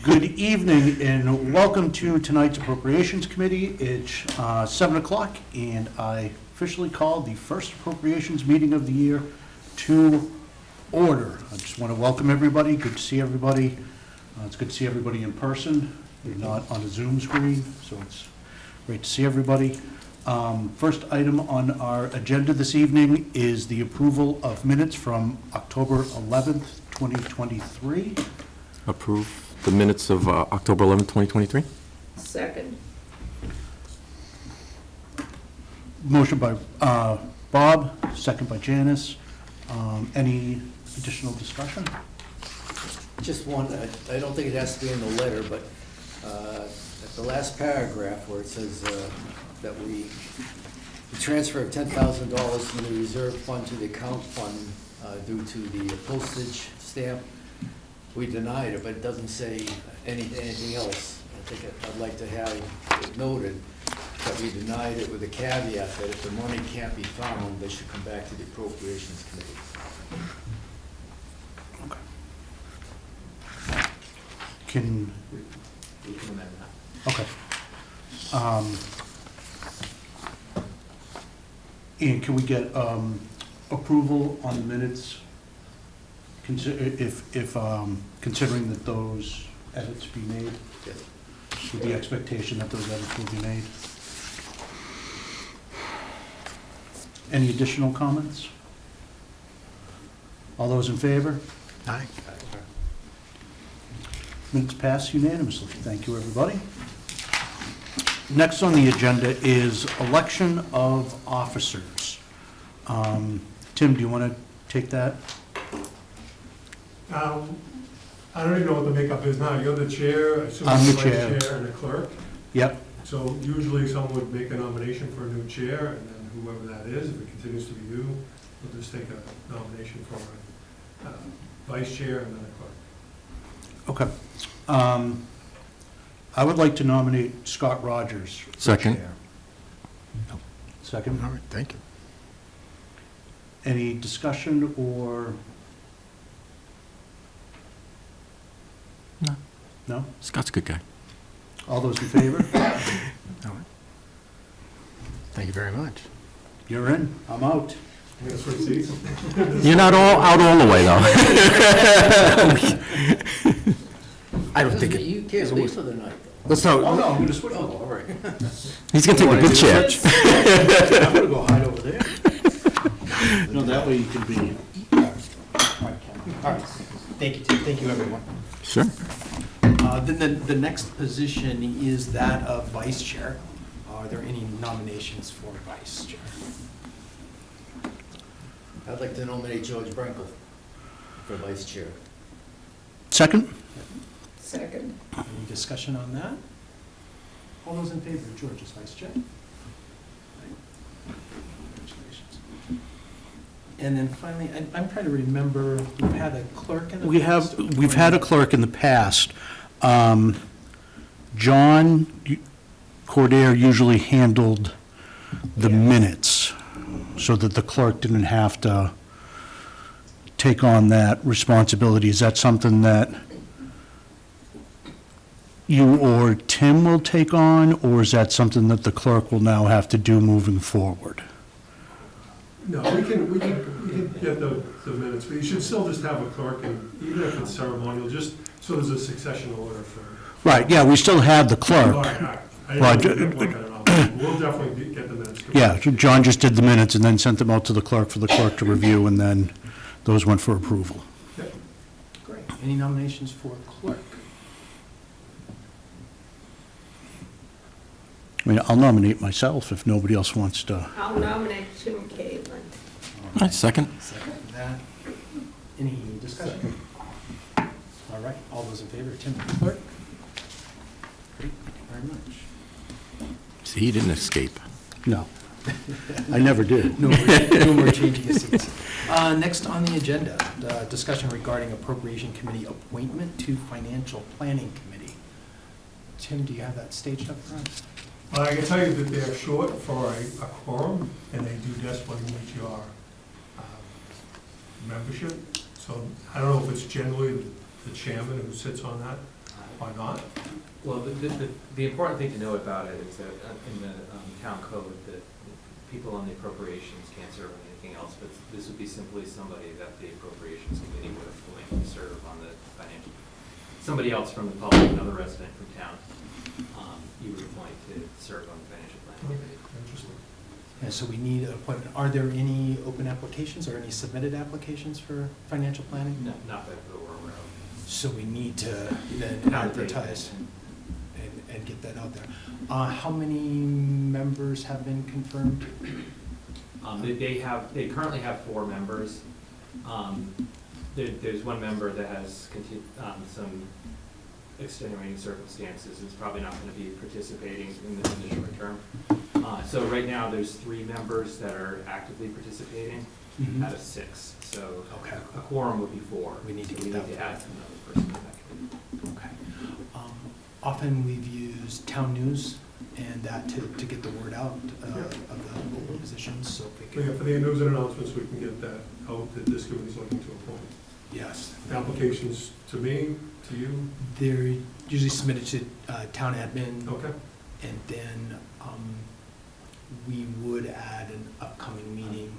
Good evening and welcome to tonight's Appropriations Committee. It's 7 o'clock and I officially call the first appropriations meeting of the year to order. I just want to welcome everybody. Good to see everybody. It's good to see everybody in person. You're not on a Zoom screen, so it's great to see everybody. First item on our agenda this evening is the approval of minutes from October 11th, 2023. Approve the minutes of October 11th, 2023. Second. Motion by Bob, second by Janice. Any additional discussion? Just one, I don't think it has to be in the letter, but at the last paragraph where it says that the transfer of $10,000 from the reserve fund to the account fund due to the postage stamp, we denied it, but it doesn't say anything else. I think I'd like to have it noted that we denied it with a caveat that if the money can't be found, they should come back to the Appropriations Committee. We can amend that. Okay. And can we get approval on the minutes, if considering that those edits be made, Yes. with the expectation that those edits will be made? Any additional comments? All those in favor? Aye. Minutes pass unanimously. Thank you, everybody. Next on the agenda is election of officers. Tim, do you want to take that? I don't even know what the makeup is now. You're the chair, I assume I'm you're the vice chair. chair and the clerk. Yep. So usually someone would make a nomination for a new chair, and then whoever that is, if it continues to be you, we'll just take a nomination for a vice chair and then a clerk. Okay. I would like to nominate Scott Rogers for Second. chair. Second. All right, thank you. Any discussion or? No. No? Scott's a good guy. All those in favor? All right. Thank you very much. You're in. I'm out. I'm gonna switch seats. You're not out all the way, though. I don't think it. You can't leave for the night, though. Let's Oh, not. no, I'm going to switch. Oh, all right. He's going to take a good chair. I'm going to go hide over there. No, that way you can be. All right, thank you, Tim. Thank you, everyone. Sure. Then the next position is that of vice chair. Are there any nominations for vice chair? I'd like to nominate George Brenkel for vice chair. Second? Second. Any discussion on that? All those in favor of George as vice chair? Congratulations. And then finally, I'm trying to remember, we've had a clerk in the past? We've had a clerk in the past. John Cordair usually handled the minutes so that the clerk didn't have to take on that responsibility. Is that something that you or Tim will take on, or is that something that the clerk will now have to do moving forward? No, we can get the minutes, but you should still just have a clerk, and even if it's ceremonial, just so there's a succession order for. Right, yeah, we still have the All clerk. right, all right. I Well, didn't look at it all. We'll definitely get the minutes. Yeah, John just did the minutes and then sent them out to the clerk for the clerk to review, and then those went for approval. Great. Any nominations for clerk? I mean, I'll nominate myself if nobody else wants to. I'll nominate Tim Caitlin. All right, second. Second. That. Any discussion? All right, all those in favor of Tim for clerk? Great, thank you very much. See, he didn't escape. No, I never did. No more changing the seats. Next on the agenda, discussion regarding Appropriation Committee appointment to Financial Planning Committee. Tim, do you have that staged up front? I can tell you that they're short for a quorum, and they do desperately meet your membership. So I don't know if it's generally the chairman who sits on that. or not? Well, the important thing to know about it is that in the town code, that people on the appropriations can't serve on anything else, but this would be simply somebody that the appropriations committee would appoint to serve on the financial, somebody else from the public, another resident from town, you would appoint to serve on the financial planning committee. Interesting. And so we need an appointment. Are there any open applications or any submitted applications for financial planning? No, not that we're aware of. So we need to then advertise and get that out there. How many members have been confirmed? They currently have 4 members. There's one member that has some extenuating circumstances, is probably not going to be participating in the short term. So right now, there's 3 members that are actively participating out of 6. So Okay. a quorum would be 4. We need to So get that we need to out add there. another person to that committee. Okay. Often we've used town news and that to get the word out of the open positions, so if we So, yeah, could, for the news and announcements, we can get that out, that this committee's looking to appoint. yes. Applications to me, to you? They're usually submitted to town admin, Okay. and then we would add an upcoming meeting,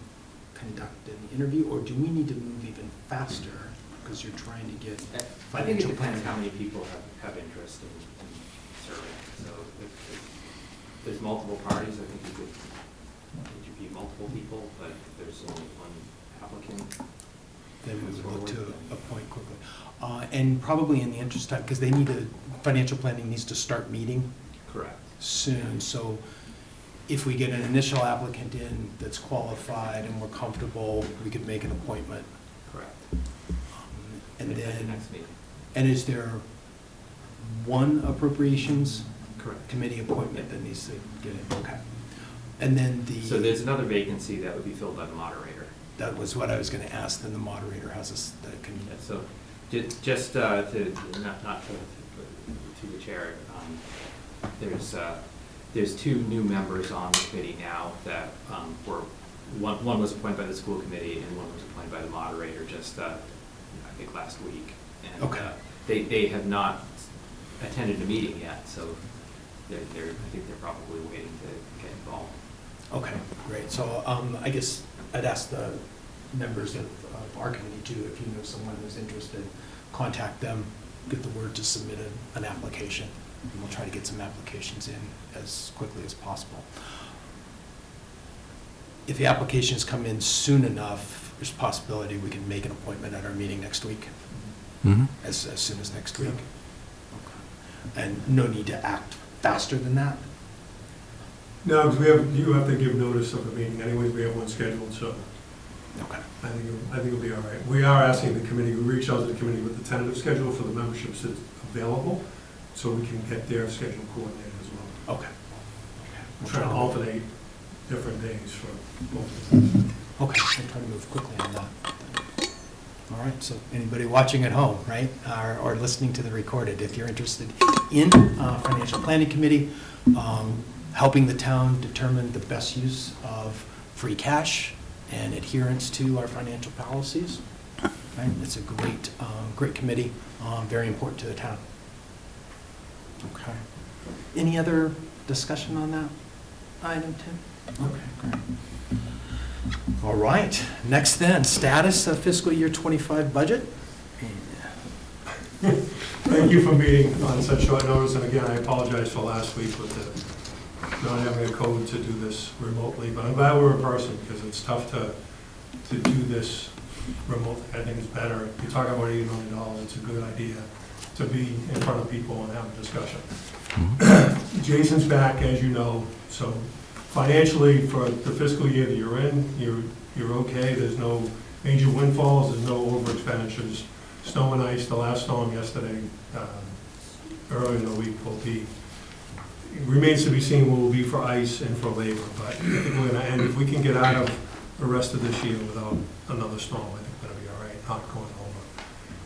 conduct an interview, or do we need to move even faster? Because you're trying to get I think it financial depends planning. how many people have interest in serving. So if there's multiple parties, I think you could interview multiple people, but if there's only one applicant, Then we would look to appoint quickly. And probably in the interest of time, because they need to, financial planning needs to start meeting correct. soon. So if we get an initial applicant in that's qualified and we're comfortable, we could make an appointment. Correct. And At the then, next meeting. and is there one appropriations Correct. committee appointment that needs to get in? Okay. And then So there's another vacancy that would be filled by the moderator. that was what I was going to ask, then the moderator has us, that can, Yeah, so just to, not to the chair, there's 2 new members on the committee now that one was appointed by the school committee and one was appointed by the moderator just, I think, last week. And, Okay. They have not attended a meeting yet, so I think they're probably waiting to get involved. okay, great. So I guess I'd ask the members of our committee too, if you know someone who's interested, contact them, get the word to submit an application, and we'll try to get some applications in as quickly as possible. If the applications come in soon enough, there's a possibility we can make an appointment at our meeting next week, as soon as next week. Okay. And no need to act faster than that? No, because you have to give notice of the meeting anyways, we have one scheduled, so Okay. I think it'll be all right. We are asking the committee, we reach out to the committee with the tentative schedule for the memberships that's available, so we can get their schedule coordinated as well. Okay. We're trying to alternate different days for both of them. Okay, we'll try to move quickly on that. All right, so anybody watching at home, right, or listening to the recorded, if you're interested in Financial Planning Committee, helping the town determine the best use of free cash and adherence to our financial policies, right, it's a great, great committee, very important to the town. Okay. Any other discussion on that item, Tim? Okay, great. All right, next then, status of fiscal year '25 budget. Thank you for meeting on such short notice, and again, I apologize for last week with the not having a code to do this remotely, but I'm glad we're in person, because it's tough to do this remotely. I think it's better. You talk about $80 million, it's a good idea to be in front of people and have a discussion. Jason's back, as you know, so financially, for the fiscal year that you're in, you're okay. There's no major windfalls, there's no over expenditures. Snow and ice, the last storm yesterday, earlier in the week, will be, it remains to be seen what will be for ice and for labor, but I think we're gonna end, if we can get out of the rest of this year without another storm, I think we're gonna be all right, not going over.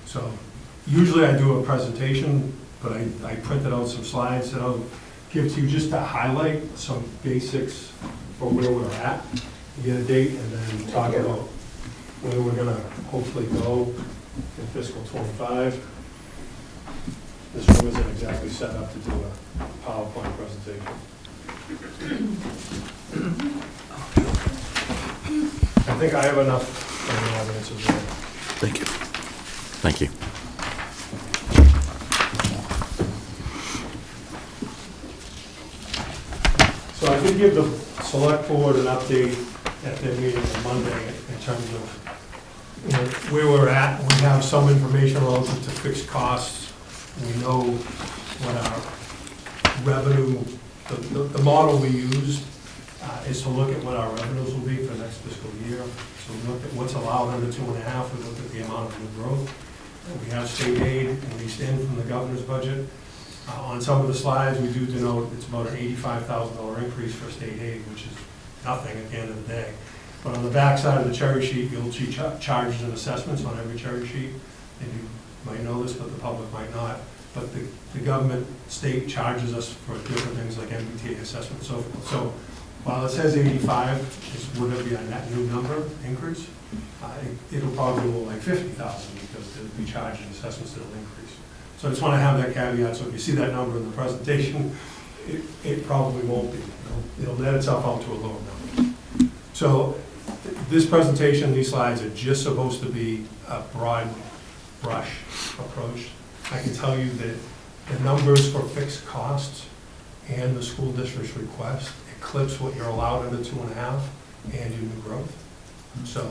So, usually I do a presentation, but I printed out some slides that I'll give to you just to highlight some basics for where we're at, get a date, and then talk about where we're gonna hopefully go in fiscal '25. This isn't exactly set up to do a PowerPoint presentation. I think I have enough evidence as well. Thank you. Thank you. So I did give the select board an update at their meeting on Monday in terms of, you know, where we're at. We have some information relative to fixed costs. We know what our revenue, the model we use is to look at what our revenues will be for the next fiscal year. So we look at what's allowed under 2.5, we look at the amount of new growth. We have state aid released in from the governor's budget. On some of the slides, we do denote it's about an $85,000 increase for state aid, which is nothing at the end of the day. But on the back side of the cherry sheet, you'll see charges and assessments on every cherry sheet. And you might know this, but the public might not. But the government, state charges us for different things like MBTA assessment and so forth. So while it says 85, would it be a net new number increase? It'll probably be more like 50,000 because there'll be charges and assessments that'll increase. So I just want to have that caveat, so if you see that number in the presentation, it probably won't be. It'll net itself out to a lower number. So this presentation, these slides are just supposed to be a broad brush approach. I can tell you that the numbers for fixed costs and the school district's request eclipse what you're allowed under 2.5 and your new growth. So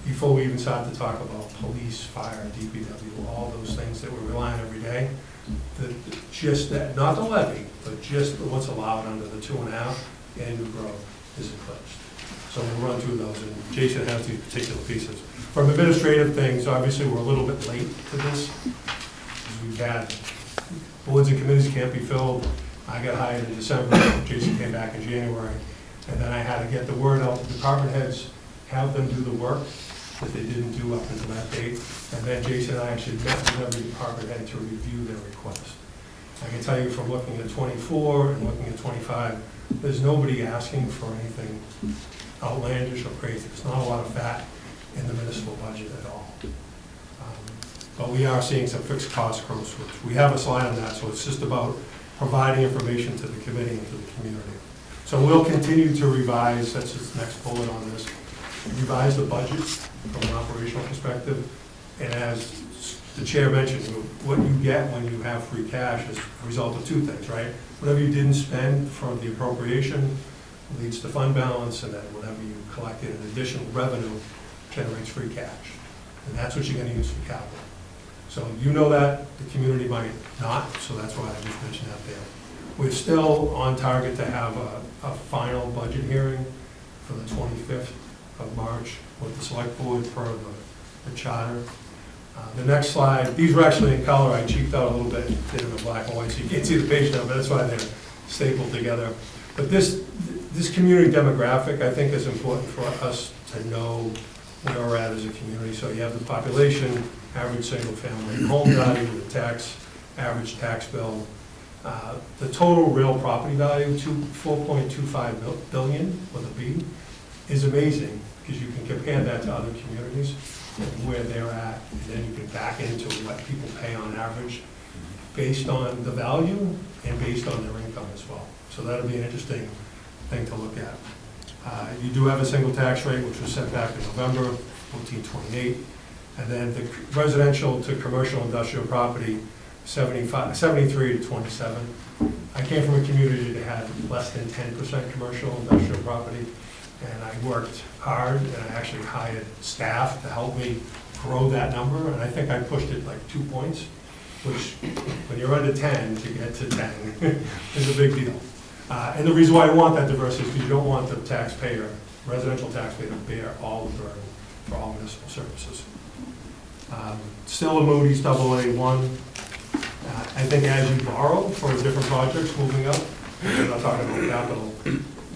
before we even start to talk about police, fire, DPW, all those things that we rely on every day, just that, not the levy, but just what's allowed under the 2.5 and new growth is eclipsed. So we'll run through those, and Jason has these particular pieces. From administrative things, obviously, we're a little bit late to this. We've had boards and committees can't be filled. I got hired in December, Jason came back in January, and then I had to get the word out to department heads, have them do the work that they didn't do up until that date, and then Jason and I actually met with every department head to review their request. I can tell you from looking at 24 and looking at 25, there's nobody asking for anything outlandish or crazy. There's not a lot of fat in the municipal budget at all. But we are seeing some fixed cost growth, which we have a slide on that, so it's just about providing information to the committee and to the community. So we'll continue to revise, that's the next bullet on this, revise the budget from an operational perspective. And as the chair mentioned, what you get when you have free cash is a result of two things, right? Whatever you didn't spend from the appropriation leads to fund balance, and then whatever you collected in additional revenue generates free cash. And that's what you're going to use for capital. So you know that, the community might not, so that's why I just mentioned that there. We're still on target to have a final budget hearing for the 25th of March with the select board per the charter. The next slide, these were actually in color. I cheaped out a little bit, did them in black and white, so you can't see the page number, that's why they're stapled together. But this community demographic, I think, is important for us to know where we're at as a community. So you have the population, average single-family home value, the average tax bill. The total real property value, $4.25 billion with a B, is amazing because you can compare that to other communities and where they're at, and then you can back into what people pay on average based on the value and based on their income as well. So that'll be an interesting thing to look at. You do have a single tax rate, which was set back in November, 1428, and then the residential to commercial industrial property, 73 to 27. I came from a community that had less than 10% commercial industrial property, and I worked hard, and I actually hired staff to help me grow that number, and I think I pushed it like 2 points, which, when you're under 10, to get to 10 is a big deal. And the reason why I want that diversity is because you don't want the taxpayer, residential taxpayer, to bear all the burden for all municipal services. Still a Moody's AA1. I think as you borrow for different projects moving up, we're not talking about capital,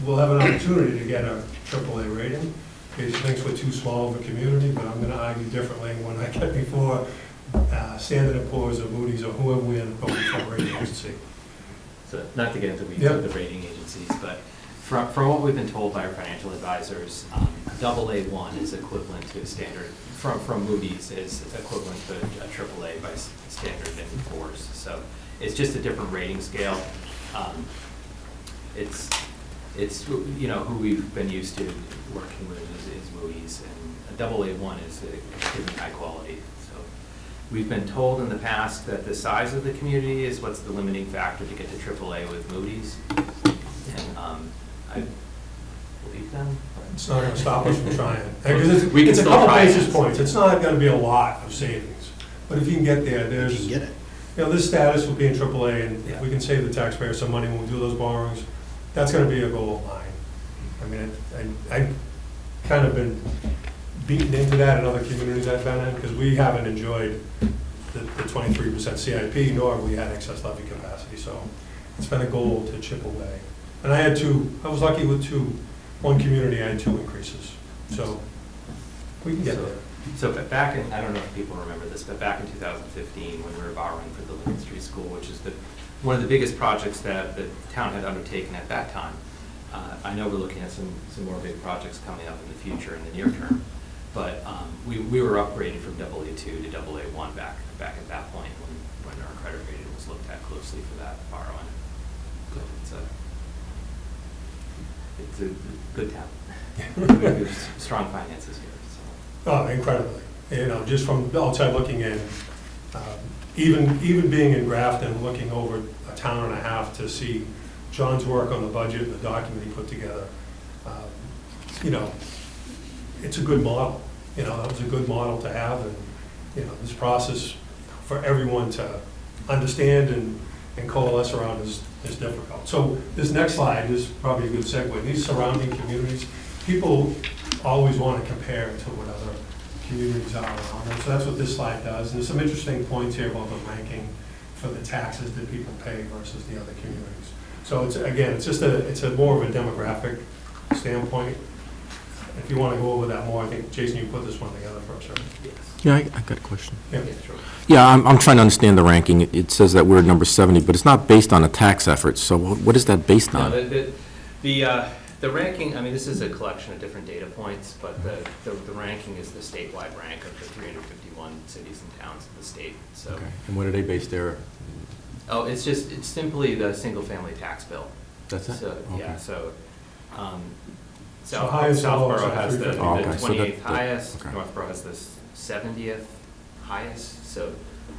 we'll have an opportunity to get a AAA rating. Casey thinks we're too small of a community, but I'm going to argue differently when I get before Standard & Poor's or Moody's or whoever we end up going for a rating agency. So not to get into the weeds Yep. of the rating agencies, but from what we've been told by our financial advisors, AA1 is equivalent to a standard, from Moody's is equivalent to a AAA by Standard & Poor's. So It's just a different rating scale. It's you know, who we've been used to working with is Moody's, and a AA1 is extremely high quality. So we've been told in the past that the size of the community is what's the limiting factor to get to AAA with Moody's, and I believe them. It's not gonna stop us from trying. Because We can it's a still couple try basis it. points, it's not gonna be a lot of savings. But if you can get there, You there's, can you get it. know, this status will be in AAA, and Yeah. if we can save the taxpayer some money when we do those borrowings, that's gonna be a goal of mine. I mean, I've kind of been beaten into that in other communities I've been in, because we haven't enjoyed the 23% CIP, nor have we had excess levy capacity, so it's been a goal to chip away. And I was lucky with one community, I had 2 increases, so we can get there. So back in, I don't know if people remember this, but back in 2015, when we were borrowing for the Lincoln Street School, which is one of the biggest projects that the town had undertaken at that time. I know we're looking at some more big projects coming up in the future, in the near term, but we were upgraded from AA2 to AA1 back at that point when our credit rating was looked at closely for that borrowing. So it's a good town. We have strong finances here. So. Oh, incredibly. You know, just from outside looking in, even being in Grafton, looking over a town and a half to see John's work on the budget, the document he put together, you know, it's a good model. You know, that was a good model to have, and, you know, this process for everyone to understand and coalesce around is difficult. So this next slide is probably a good segue. These surrounding communities, people always want to compare to what other communities are around them. So that's what this slide does. And there's some interesting points here about the ranking for the taxes that people pay versus the other communities. So it's, again, it's a more of a demographic standpoint. If you want to go over that more, I think, Jason, you put this one together for us, right? Yes. Yeah, I got a question. Yeah. Yeah, sure. Yeah, I'm trying to understand the ranking. It says that we're at number 70, but it's not based on a tax effort, so what is that based No, on? the ranking, I mean, this is a collection of different data points, but the ranking is the statewide rank of the 351 cities and towns in the state, so. Okay, and what are they based there? Oh, it's simply the single-family tax bill. That's it? So, yeah, Okay. so, So highest and lowest Southborough are has the 350. Oh, okay, so 28th highest, okay. Northborough has the 70th highest, so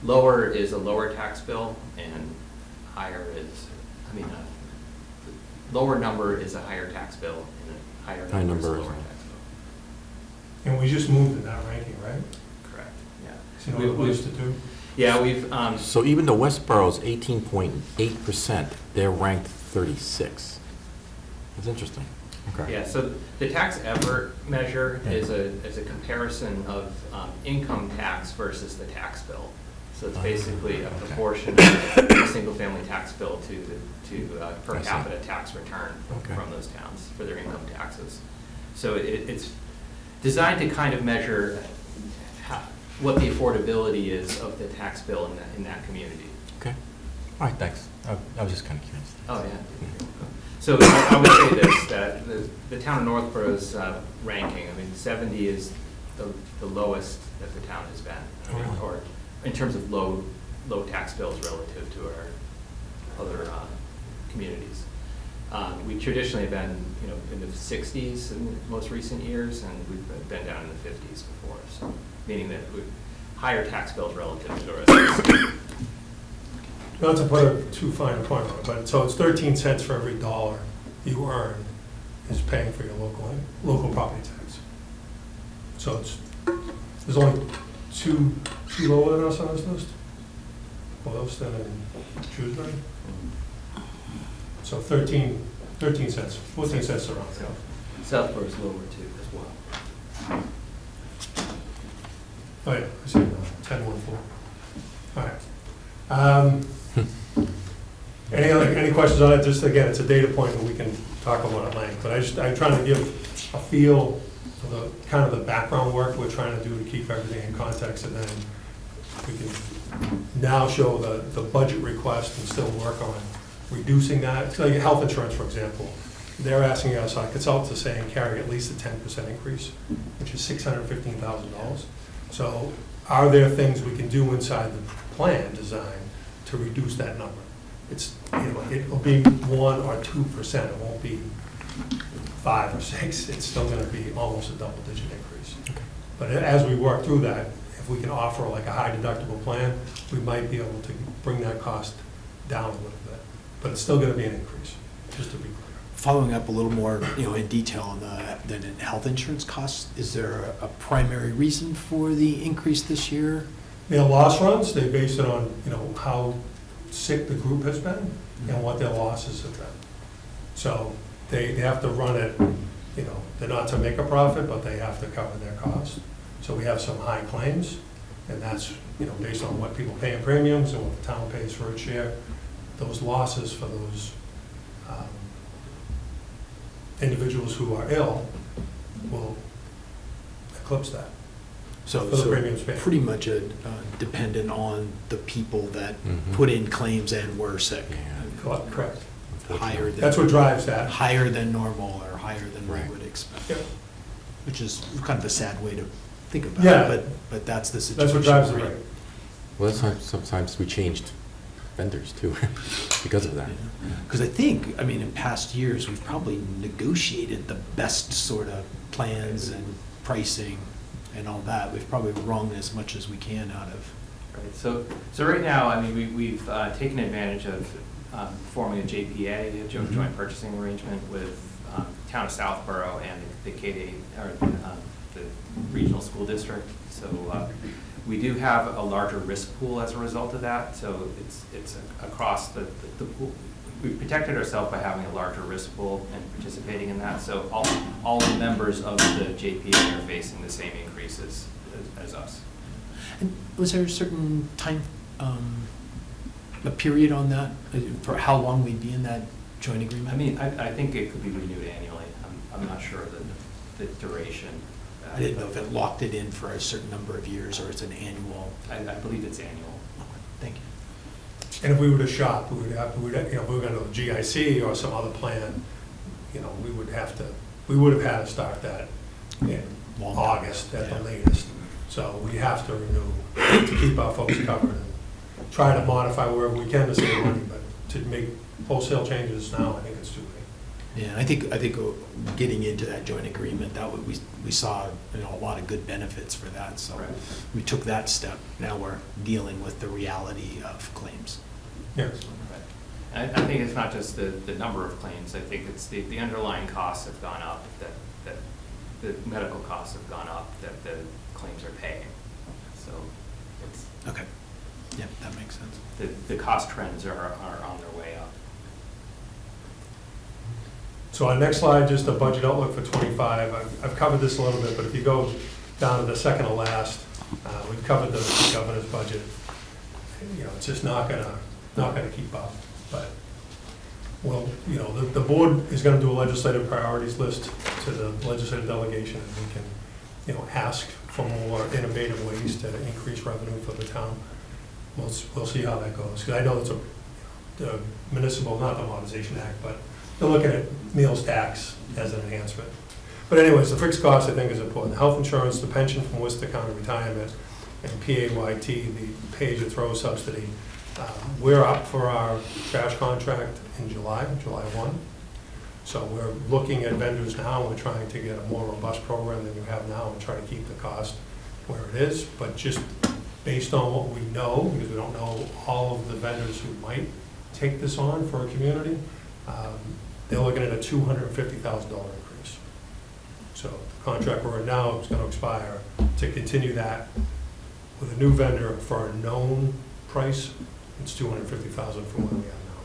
lower is a lower tax bill, and higher is, lower number is a higher tax bill, and a higher High number is a number is lower a- tax bill. And we just moved in that ranking, right? Correct, yeah. So you know what it was to do? Yeah, we've, So even though Westborough's 18.8%, they're ranked 36. That's interesting. Okay. yeah, so the tax effort measure is a comparison of income tax versus the tax bill. So it's basically a Okay. proportion of the single-family tax bill to per I see. capita tax return Okay. from those towns for their income taxes. So it's designed to kind of measure what the affordability is of the tax bill in that community. Okay. All right, thanks. I was just kind of curious. Oh, yeah. So I would say this, that the town of Northborough's ranking, 70 is the lowest that the town has been. Oh, really? Or in terms of low tax bills relative to our other communities. We traditionally have been, in the 60s in the most recent years, and we've been down in the 50s before, so meaning that we've higher tax bills relative to the rest of the state. Not to put a too fine a point on it, but so it's 13 cents for every dollar you earn is paying for your local property tax. So there's only two lower than us on this list. Boylston and Shrewsbury. So 13 cents, 14 cents around there. Southborough's lower too as well. Oh, yeah, I see it now, 10.14. All right. Any questions on it? Just again, it's a data point that we can talk about at length, but I'm trying to give a feel for the kind of the background work we're trying to do to keep everything in context, and then we can now show the budget request and still work on reducing that. It's like health insurance, for example. They're asking us, our consultants are saying, carry at least a 10% increase, which is $615,000. So are there things we can do inside the plan design to reduce that number. It's, it'll be 1 or 2%, it won't be 5 or 6, it's still gonna be almost a double-digit increase. But as we work through that, if we can offer like a high deductible plan, we might be able to bring that cost down a little bit. But it's still gonna be an increase, just to be clear. Following up a little more, in detail on the health insurance costs, is there a primary reason for the increase this year? Their loss runs, they base it on, how sick the group has been and what their losses have been. So they have to run it, they're not to make a profit, but they have to cover their costs. So we have some high claims, and that's, based on what people pay in premiums and what the town pays for its share. Those losses for those individuals who are ill will eclipse that. So, For the premiums paid. pretty much dependent on the people that Mhm. put in claims and were sick. Yeah. Correct. Higher than. That's what drives that. Higher than normal or higher than we Right. would expect. Yep. Which is kind of a sad way to think about Yeah. it, but that's the situation. That's what drives the right? rate. Well, sometimes we changed vendors too, because of that. Because I think, in past years, we've probably negotiated the best sort of plans and pricing and all that. We've probably wrung as much as we can out of. Right, so right now, we've taken advantage of forming a JPA, a joint purchasing arrangement with Town of Southborough and the K-8, or the regional school district. So we do have a larger risk pool as a result of that. So it's across the pool. We've protected ourselves by having a larger risk pool and participating in that. So all the members of the JPA are facing the same increases as us. And was there a certain time, a period on that, for how long we'd be in that joint agreement? I think it could be renewed annually. I'm not sure the duration. I didn't know if it locked it in for a certain number of years or it's an annual. I believe it's annual. Thank you. And if we were to shop, we would have, if we were going to GIC or some other plan, we would have had to start that in Long time. August at Yeah. the latest. So we have to renew to keep our folks covered and try to modify wherever we can to save money, but to make wholesale changes now, I think it's too late. Yeah, I think getting into that joint agreement, we saw, a lot of good benefits for that, so Right. we took that step. Now we're dealing with the reality of claims. Yes. Right. I think it's not just the number of claims. I think it's the underlying costs have gone up, that the medical costs have gone up, that the claims are paying. So it's, Okay. Yep, that makes sense. the cost trends are on their way up. So on next slide, just a budget outlook for '25. I've covered this a little bit, but if you go down to the second to last, we've covered the governor's budget. It's just not gonna keep up. But, well, the board is gonna do a legislative priorities list to the legislative delegation, and we can, ask for more innovative ways to increase revenue for the town. We'll see how that goes, because I know it's the municipal, not the Modernization Act, but they're looking at meals tax as an enhancement. But anyways, the fixed cost, I think, is important. The health insurance, the pension from Worcester County Retirement, and PAYT, the pay-as-you-throw subsidy. We're up for our trash contract in July 1. So we're looking at vendors now, and we're trying to get a more robust program than you have now and try to keep the cost where it is. But just based on what we know, because we don't know all of the vendors who might take this on for a community, they're looking at a $250,000 increase. So the contract we're in now is going to expire. To continue that with a new vendor for a known price, it's $250,000 from where we are now.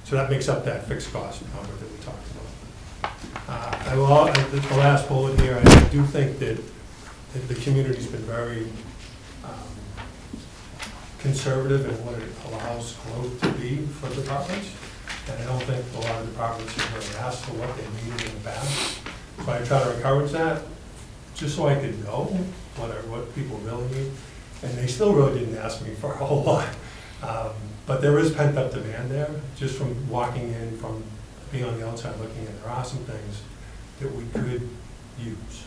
So that makes up that fixed cost number that we talked about. The last bullet here, I do think that the community's been very conservative in what it allows growth to be for departments. And I don't think a lot of departments have really asked for what they needed in the past. So I try to encourage that, just so I could know what people really need. And they still really didn't ask me for a whole lot. But there is pent-up demand there, just from walking in, from being on the outside looking in. There are some things that we could use.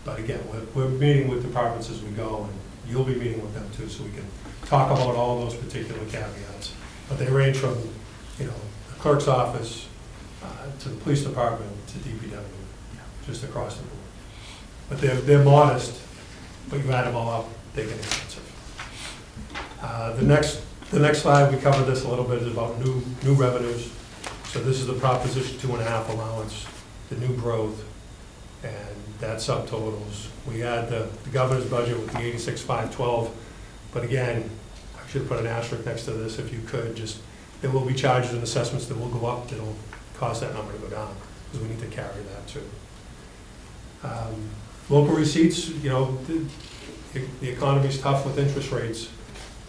But again, we're meeting with departments as we go, you'll be meeting with them too, so we can talk about all those particular caveats. But they range from, you know, the clerk's office to the police department to DPW, just across the board. But they're modest, but you add them all up, they get expensive. The next slide, we covered this a little bit, is about new revenues. So this is the Proposition 2.5 allowance, the new growth, and that subtotals. We had the governor's budget with the 86,512, but again, I should have put an asterisk next to this if you could, just, there will be charges and assessments that will go up, that'll cause that number to go down, because we need to carry that too. Local receipts, you know, the economy's tough with interest rates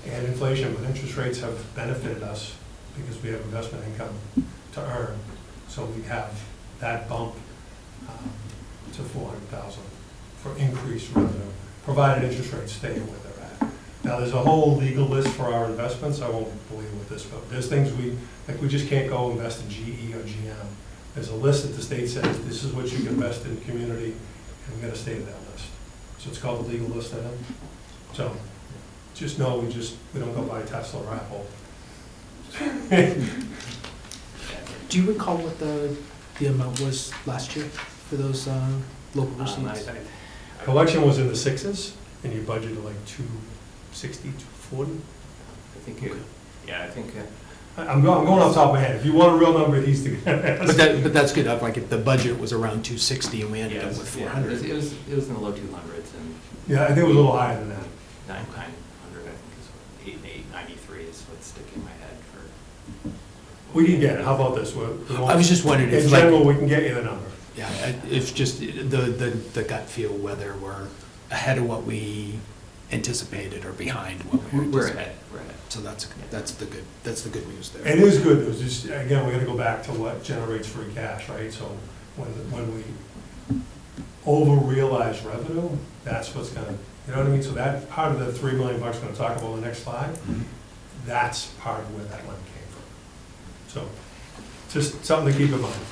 and inflation, but interest rates have benefited us because we have investment income to earn. So we have that bump to 400,000 for increased revenue, provided interest rates stay where they're at. Now, there's a whole legal list for our investments. I won't believe with this, but there's things we just can't go invest in GE or GM. There's a list that the state says, this is what you can invest in the community, and we gotta stay to that list. So it's called the legal list, I think. So, just know we don't go buy Tesla or Apple. Do you recall what the amount was last year for those local receipts? Collection was in the sixes, and you budgeted like 260, 240. I think I think. I'm going off the top of my head. If you want a real number, he's the guy. But that's good. Like if the budget was around 260 and we ended up with 400. It was in the low 200s, and Yeah, I think it was a little higher than that. 900, I think is what, 893 is what's sticking in my head for. We can get it. How about this? I was just wondering if in general, we can get you the number. Yeah, it's just the gut feel whether we're ahead of what we anticipated or behind what we We're anticipated. ahead, we're ahead. So that's the good news there. It is good news. Just, again, we gotta go back to what generates free cash, right? So when we over-realize revenue, that's what's gonna, you know what I mean? So that part of the $3 million we're gonna talk about in the next slide, that's part of where that money came from. So, just something to keep in mind.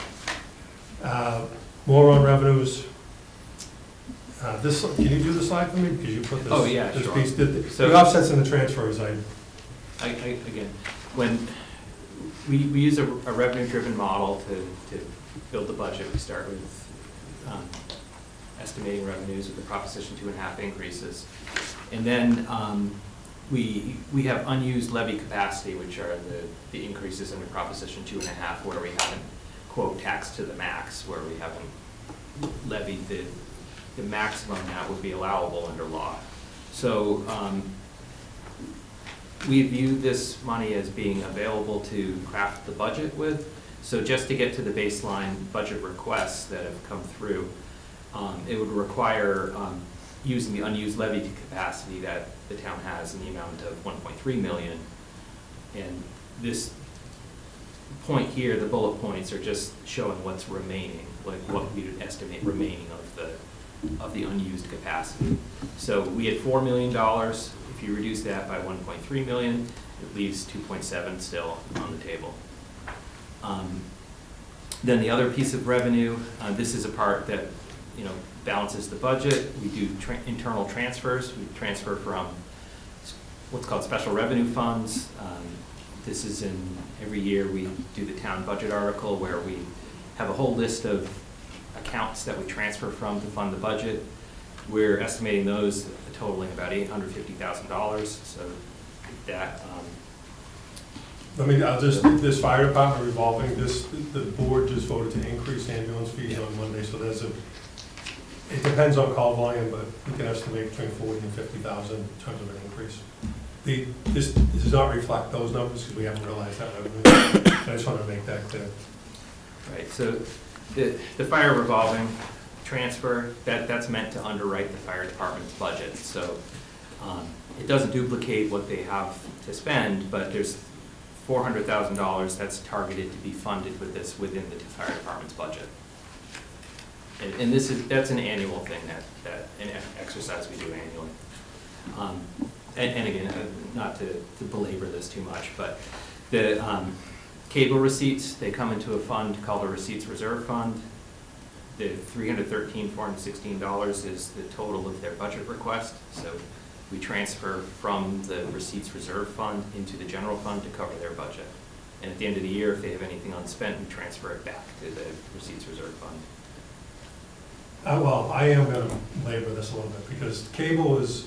More on revenues. Can you do the slide for me? Because you put this. Oh, yeah, this sure. piece. The So- offsets and the transfers, Again, when we use a revenue-driven model to build the budget, we start with estimating revenues with the Proposition 2.5 increases. And then we have unused levy capacity, which are the increases under Proposition 2.5, where we haven't, quote, taxed to the max, where we haven't levied the maximum that would be allowable under law. So we view this money as being available to craft the budget with. So just to get to the baseline budget requests that have come through, it would require using the unused levy capacity that the town has in the amount of $1.3 million. And this point here, the bullet points, are just showing what's remaining, like what we would estimate remaining of the unused capacity. So we had $4 million. If you reduce that by 1.3 million, it leaves 2.7 still on the table. Then the other piece of revenue, this is a part that, you know, balances the budget. We do internal transfers. We transfer from what's called special revenue funds. This is in every year we do the town budget article where we have a whole list of accounts that we transfer from to fund the budget. We're estimating those totaling about $850,000. So that. This fire department revolving, the board just voted to increase ambulance fees on Monday, so it depends on call volume, but we can estimate between 40 and 50,000 in terms of an increase. This does not reflect those numbers because we haven't realized that revenue. I just want to make that clear. Right, so the fire revolving transfer, that's meant to underwrite the fire department's budget. So it doesn't duplicate what they have to spend, but there's $400,000 that's targeted to be funded with this within the fire department's budget. And that's an annual thing, an exercise we do annually. And again, not to belabor this too much, but the cable receipts, they come into a fund called a Receipts Reserve Fund. The $313,416 is the total of their budget request. So we transfer from the receipts reserve fund into the general fund to cover their budget. And at the end of the year, if they have anything unspent, we transfer it back to the receipts reserve fund. Well, I am gonna labor this a little bit, because cable is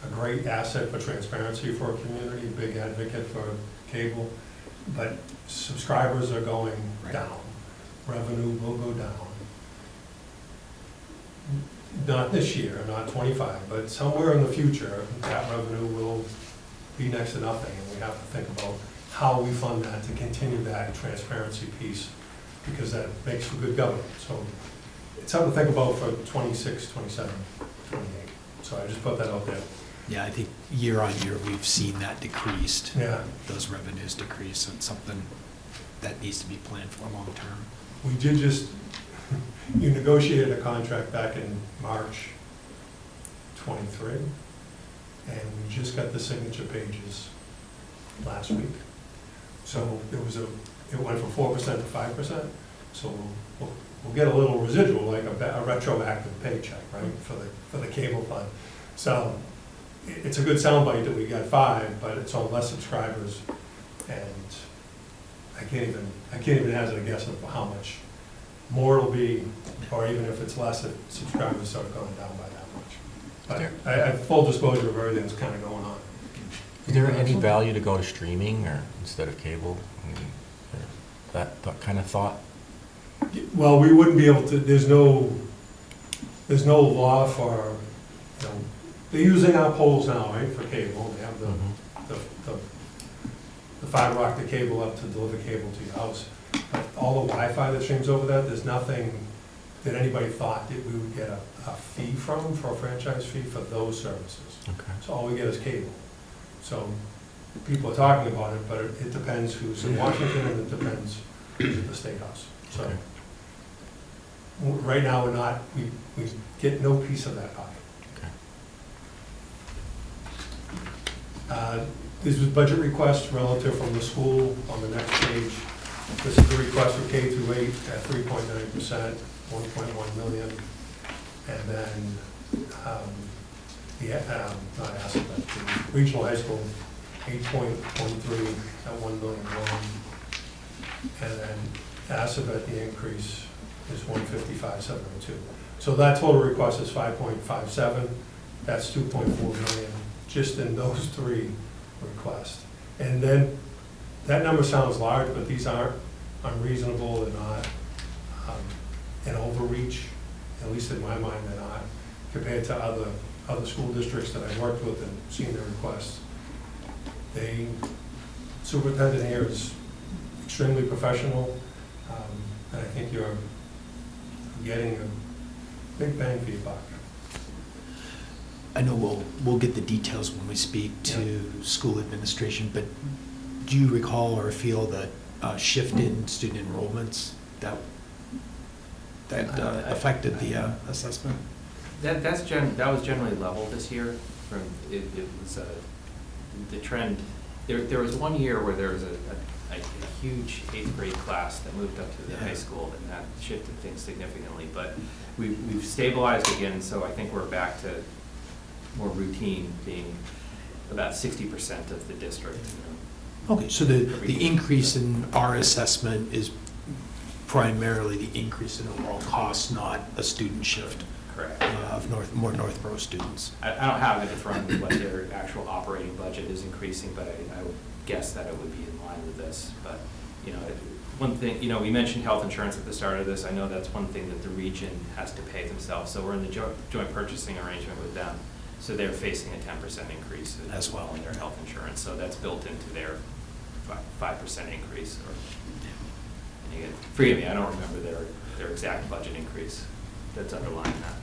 a great asset for transparency for a community, big advocate for cable, but subscribers are going down. Revenue will go down. Not this year, not 25, but somewhere in the future, that revenue will be next to nothing, and we have to think about how we fund that to continue that transparency piece, because that makes for good government. So it's something to think about for 26, 27, 28. So I just put that out there. Yeah, I think year on year, we've seen that decreased. Yeah. Those revenues decrease, so it's something that needs to be planned for long term. We did just, you negotiated a contract back in March 23, and we just got the signature pages last week. So it went from 4% to 5%, so we'll get a little residual, like a retroactive paycheck, right, for the cable fund. So it's a good soundbite that we got 5, but it's on less subscribers, and I can't even hazard a guess of how much more it'll be, or even if it's less, if subscribers start going down by that much. But I have full disclosure of everything that's kind of going on. Is there any value to go to streaming or instead of cable? I mean, that kind of thought? Well, we wouldn't be able to, there's no law for, they're using our poles now, right, for cable. They have the fiber optic cable up to deliver cable to your house. But all the Wi-Fi that streams over that, there's nothing that anybody thought that we would get a fee for a franchise fee for those services. Okay. So all we get is cable. So people are talking about it, but it depends who's in Washington, and it depends who's at the State House. So Okay. right now, we get no piece of that pie. Okay. This is budget request relative from the school on the next page. This is the request for K through 8 at 3.9%, 1.1 million. And then, not asset, but the regional high school, 8.13 at 1 million one. And then Assabet, the increase is 155,702. So that total request is 5.57. That's 2.4 million, just in those 3 requests. And then, that number sounds large, but these aren't unreasonable, they're not an overreach, at least in my mind, they're not, compared to other school districts that I've worked with and seen their requests. Superintendent here is extremely professional, and I think you're getting a big bang for your buck. I know we'll get the details when we speak to school administration, but do you recall or feel that shift in student enrollments that affected the assessment? That was generally level this year. It was the trend. There was one year where there was a huge 8th grade class that moved up to the high school, and that shifted things significantly. But we've stabilized again, so I think we're back to more routine, being about 60% of the district. Okay, so the increase in our assessment is primarily the increase in overall cost, not a student shift. Correct. Of more Northborough students. I don't have it in front of me what their actual operating budget is increasing, but I would guess that it would be in line with this. But, one thing, we mentioned health insurance at the start of this. I know that's one thing that the region has to pay themselves. So we're in the joint purchasing arrangement with them. So they're facing a 10% increase As well in their health insurance. So that's built into their 5% increase. And again, forgive me, I don't remember their exact budget increase that's underlying that.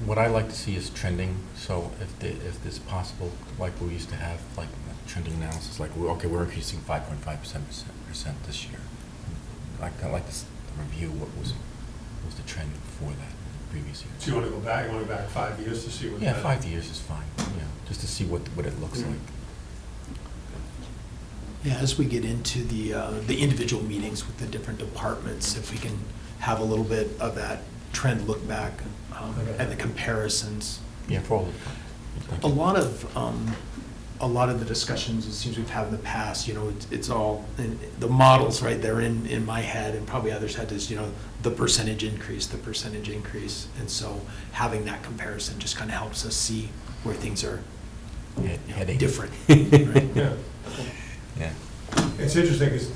What I like to see is trending. So if it's possible, like we used to have, like trending analysis, like we're increasing 5.5% this year. I'd like to review what was the trend before that in the previous year. So you want to go back? You want to go back 5 years to see what? Yeah, 5 years is fine. Yeah, just to see what it looks like. Yeah, as we get into the individual meetings with the different departments, if we can have a little bit of that trend look back and the comparisons. Yeah, for all of Thank A you. lot of the discussions, it seems we've had in the past, it's all, the models, right, they're in my head, and probably others' head is, the percentage increase. And so having that comparison just kind of helps us see where things are Heading. different. Right? Yeah. Yeah. It's interesting because,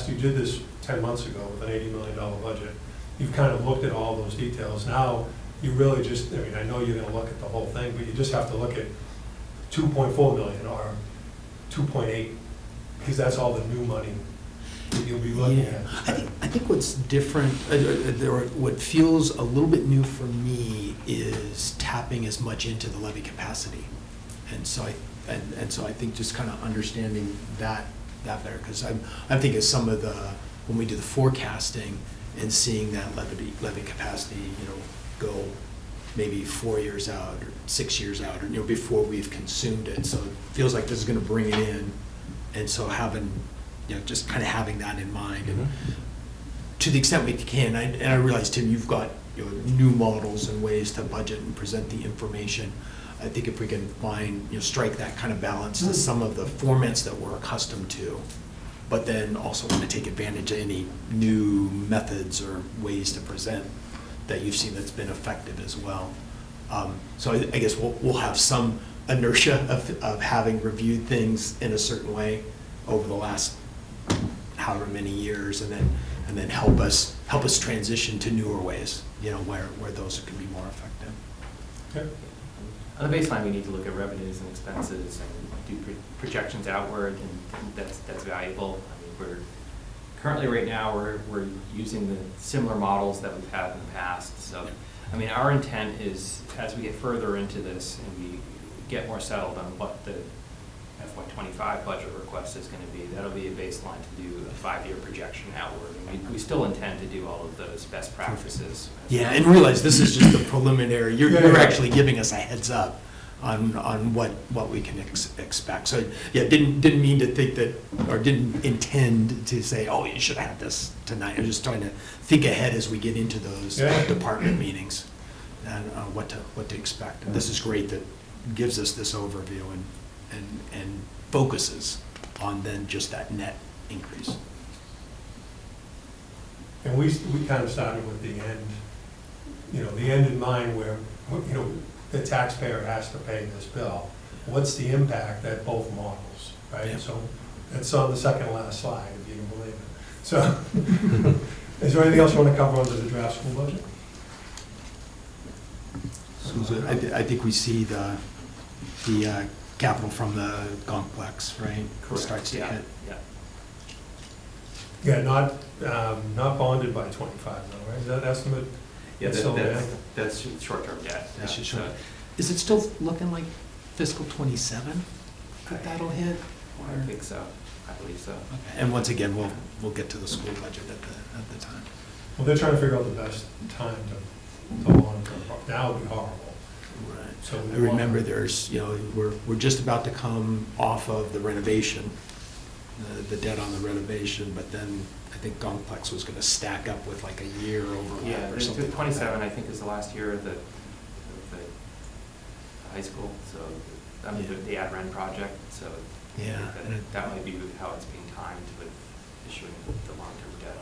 you did this 10 months ago with an $80 million budget. You've kind of looked at all those details. Now, you really just, I know you're going to look at the whole thing, but you just have to look at 2.4 million or 2.8, because that's all the new money that you'll be looking at. I think what's different, what feels a little bit new for me is tapping as much into the levy capacity. And so I think just kind of understanding that better, because I'm thinking some of when we do the forecasting and seeing that levy capacity, go maybe 4 years out or 6 years out, or before we've consumed it. So it feels like this is going to bring it in, and so having, just kind of having that in mind, and to the extent we can. And I realize, Tim, you've got new models and ways to budget and present the information. I think if we can find, strike that kind of balance to some of the formats that we're accustomed to, but then also want to take advantage of any new methods or ways to present that you've seen that's been effective as well. So I guess we'll have some inertia of having reviewed things in a certain way over the last however many years, and then help us transition to newer ways, where those can be more effective. Okay. On the baseline, we need to look at revenues and expenses and do projections outward, and that's valuable. We're currently, right now, we're using the similar models that we've had in the past. So, our intent is, as we get further into this and we get more settled on what the FY25 budget request is going to be, that'll be a baseline to do a 5-year projection outward. And we still intend to do all of those best practices. Yeah, and realize this is just the preliminary. You're Yeah. actually giving us a heads up on what we can expect. So, yeah, didn't mean to think that, or didn't intend to say, oh, you should have had this tonight. I'm just trying to think ahead as we get into those department meetings and what to expect. And this is great that gives us this overview and focuses on then just that net increase. And we kind of started with the end, the end in mind where, the taxpayer has to pay this bill. What's the impact at both models, right? Yeah. So it's on the second last slide, if you can believe it. So, is there anything else you want to cover under the draft school budget? I think we see the capital from the Gonkplex, right? Correct. Starts to Yeah. hit. Yeah. Yeah, not bonded by 25 though, right? Is that estimate? Yeah, It's still there? that's short-term debt. That's just So- short. Is it still looking like fiscal '27 that that'll hit? I think so. I believe so. Okay. And once again, we'll get to the school budget at the time. Well, they're trying to figure out the best time to bond. That would be horrible. Right. So I remember there's, we're just about to come off of the renovation, the debt on the renovation, but then I think Gonkplex was gonna stack up with like a year overlap Yeah, or something. 27, I think, is the last year of the high school, so, the ad rent project, so. I Yeah, think and it- that might be how it's being timed with issuing the long-term debt.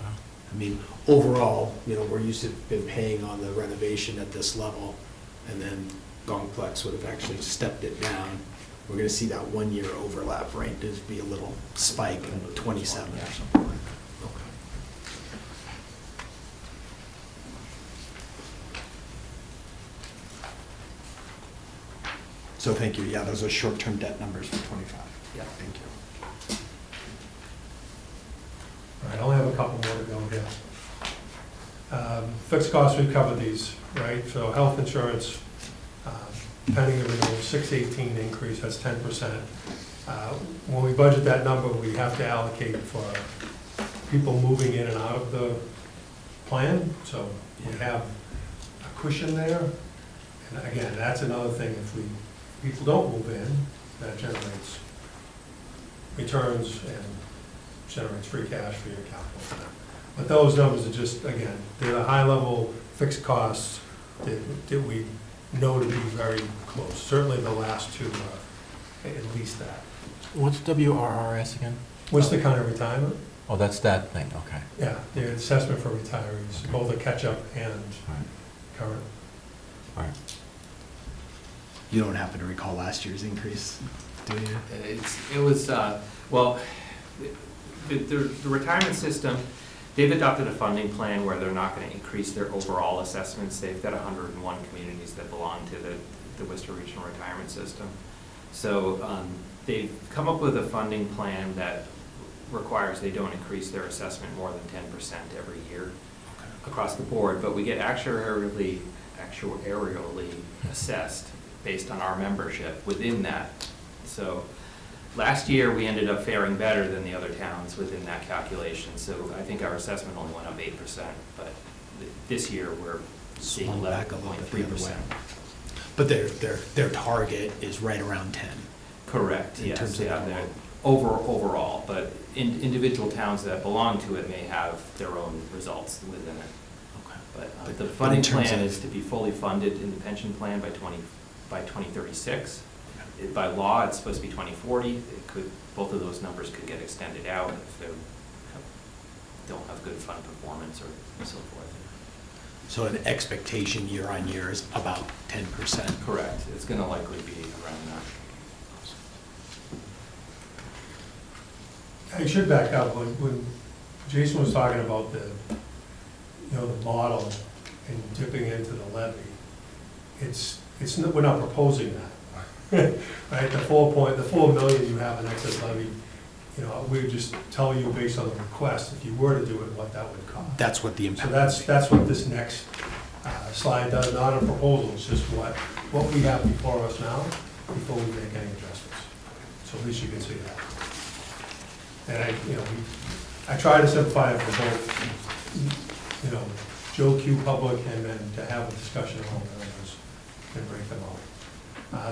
I mean, overall, we're used to been paying on the renovation at this level, and then Gonkplex would have actually stepped it down. We're gonna see that 1-year overlap, right? There's be a little spike in 27 or something like that. Okay. So thank you. Yeah, those are short-term debt numbers for 25. Yeah, thank you. All right, I only have a couple more to go here. Fixed costs, we've covered these, right? So health insurance, pending the renewal, 618 increase, that's 10%. When we budget that number, we have to allocate for people moving in and out of the plan, so we have a cushion there. And again, that's another thing, if people don't move in, that generates returns and generates free cash for your capital plan. But those numbers are just, again, they're the high-level fixed costs that we know to be very close. Certainly the last two are at least that. What's WRRS again? What's the kind of retirement? Oh, that's that thing, okay. Yeah, the assessment for retirees, both a catch-up and All right, current. all right. You don't happen to recall last year's increase, do you? It was, well, the retirement system, they've adopted a funding plan where they're not gonna increase their overall assessments. They've got 101 communities that belong to the Worcester Regional Retirement System. So, they've come up with a funding plan that requires they don't increase their assessment more than 10% every year across the board, but we get actuarially assessed based on our membership within that. So last year, we ended up faring better than the other towns within that calculation, so I think our assessment only went up 8%, but this year, we're seeing Swung back a little bit the other 11.3%. way. But their target is right around 10. Correct, In yes, terms of yeah, that they're level. overall, but individual towns that belong to it may have their own results within it. But the in funding terms plan of- is to be fully funded in the pension plan by 2036. By law, it's supposed to be 2040. Both of those numbers could get extended out if they don't have good fund performance or so forth. So an expectation year on year is about 10%. Correct, it's gonna likely be around that. I should back up, when Jason was talking about the model and dipping into the levy, we're not proposing that. Right, the 4 million you have in excess levy, we would just tell you based on the request, if you were to do it, what that would cost. That's what the So impact. that's what this next slide does, not a proposal, it's just what we have before us now, before we make any adjustments. So at least you can see that. And I try to simplify it for both, Joe Q public and then to have a discussion on the numbers and break them out.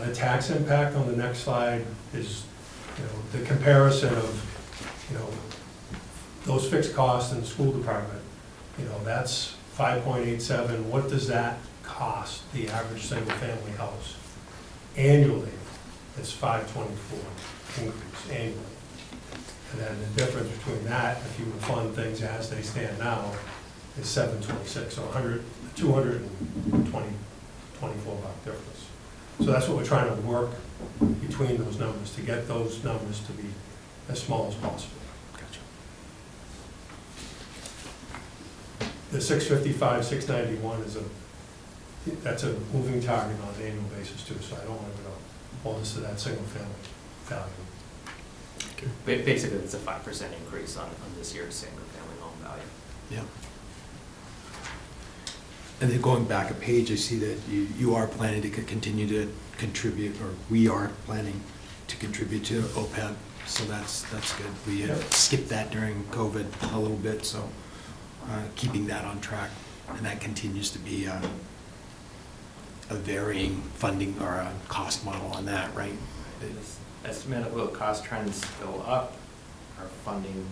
The tax impact on the next slide is, the comparison of, those fixed costs in the school department, that's 5.87. What does that cost the average single-family house? Annually, it's 524 increase annually. And then the difference between that, if you would fund things as they stand now, is 726, so 224 buck difference. So that's what we're trying to work between those numbers, to get those numbers to be as small as possible. Gotcha. The 655, 691 that's a moving target on an annual basis too, so I don't want to hold us to that single family value. Basically, it's a 5% increase on this year's single-family home value. Yeah. And then going back a page, I see that you are planning to continue to contribute, or we are planning to contribute to OPEB, so that's good. We had Yep. skipped that during COVID a little bit, so keeping that on track. And that continues to be a varying funding or a cost model on that, right? This estimate will cost trends go up, our funding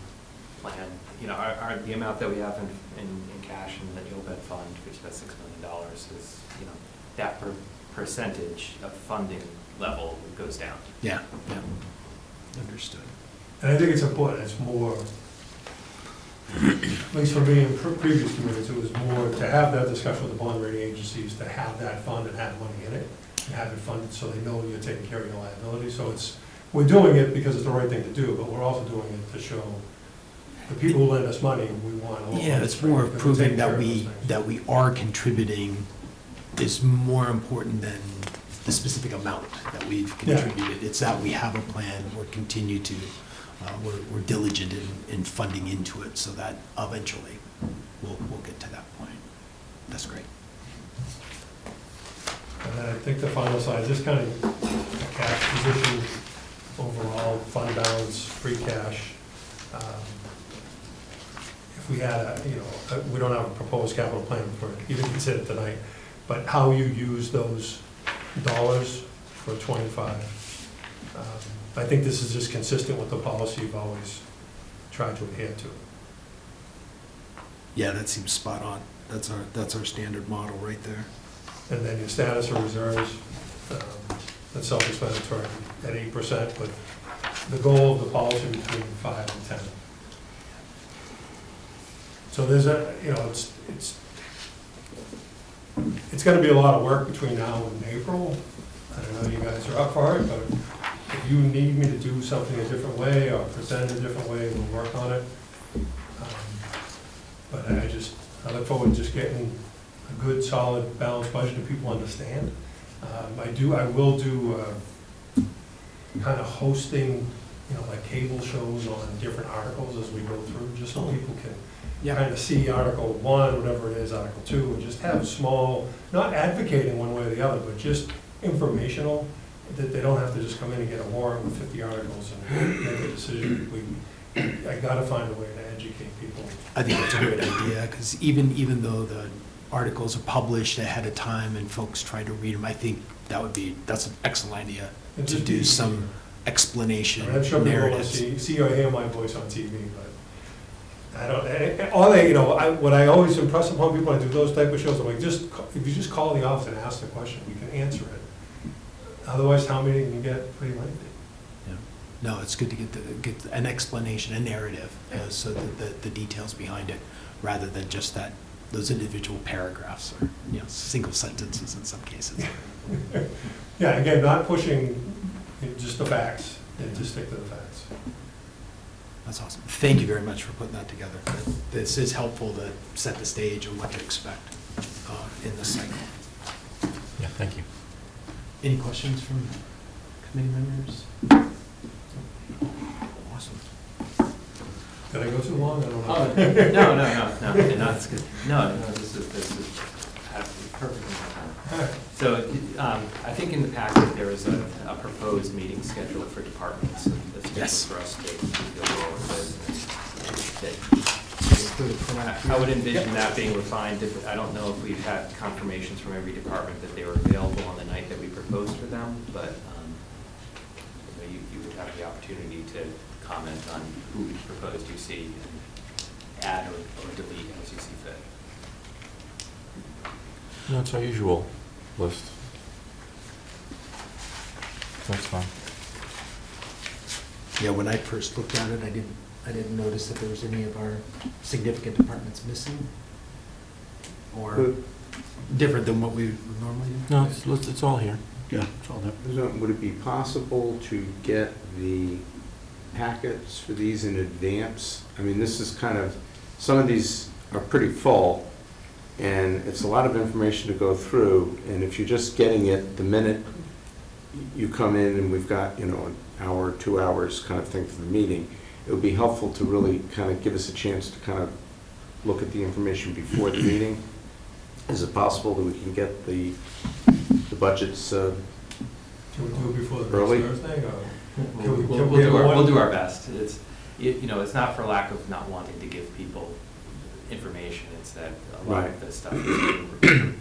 plan, the amount that we have in cash in the OPEB fund, which is about $6 million, is, that percentage of funding level goes down. Yeah, yeah. Understood. And I think it's important, it's more, at least for me in previous committees, it was more to have that discussion with the bond rating agencies, to have that fund and have money in it, and have it funded so they know you're taking care of your liability. So we're doing it because it's the right thing to do, but we're also doing it to show the people who lend us money, we want a little. Yeah, it's more of because we're proving taking care that of those things. that we are contributing is more important than the specific amount that we've Yeah. contributed. It's that we have a plan, we're diligent in funding into it, so that eventually we'll get to that point. That's great. And then I think the final slide, just kind of a cash position, overall fund balance, free cash. If we had we don't have a proposed capital plan for you to consider tonight, but how you use those dollars for 25. I think this is just consistent with the policy you've always tried to adhere to. Yeah, that seems spot on. That's our standard model right there. And then your status of reserves, that's self-explanatory at 8%, but the goal of the policy between 5 and 10. So there's it's gonna be a lot of work between now and April. I don't know, you guys are up for it, but if you need me to do something a different way or present it a different way, we'll work on it. But I look forward to just getting a good, solid, balanced budget that people understand. I will do kind of hosting, like cable shows on different articles as we go through, just so people can kind of see Article 1, whatever it is, Article 2, and just have small, not advocating one way or the other, but just informational, that they don't have to just come in and get a warrant with 50 articles and make a decision. I gotta find a way to educate people. I think that's a great idea, because even though the articles are published ahead of time and folks try to read them, I think that's an excellent idea And to just do be- some explanation I'm sure people want to narratives. see or hear my voice on TV, but I don't, what I always impress upon people when I do those type of shows, I'm like, if you just call the office and ask the question, we can answer it. Otherwise, town meeting can get pretty lengthy. Yeah. No, it's good to get an explanation, a narrative, so that the details behind it, rather than just those individual paragraphs or single sentences in some cases. Yeah, again, not pushing just the facts, and just stick to the facts. That's awesome. Thank you very much for putting that together. This is helpful to set the stage of what to expect in this cycle. Yeah, thank you. Any questions from committee members? Awesome. Did I go too long? I don't know. Oh, no, that's good. No, this is perfectly All right. fine. So, I think in the packet, there was a proposed meeting scheduled for departments, and that's Yes. scheduled for us to go over this. I would envision that being refined. I don't know if we've had confirmations from every department that they were available on the night that we proposed for them, but you would have the opportunity to comment on who we proposed you see, and add or delete as you see fit. No, it's our usual list. That's fine. Yeah, when I first looked at it, I didn't notice that there was any of our significant departments missing, or different than what we normally do. No, it's all here. Yeah, it's all there. Would it be possible to get the packets for these in advance? I mean, this is kind of, some of these are pretty full, and it's a lot of information to go through, and if you're just getting it the minute you come in and we've got, an hour, 2 hours kind of thing for the meeting, it would be helpful to really kind of give us a chance to kind of look at the information before the meeting. Is it possible that we can get the budgets Can we do it before the Early? next Thursday, or? We'll do our best. It's not for lack of not wanting to give people information, it's that a lot of this stuff is being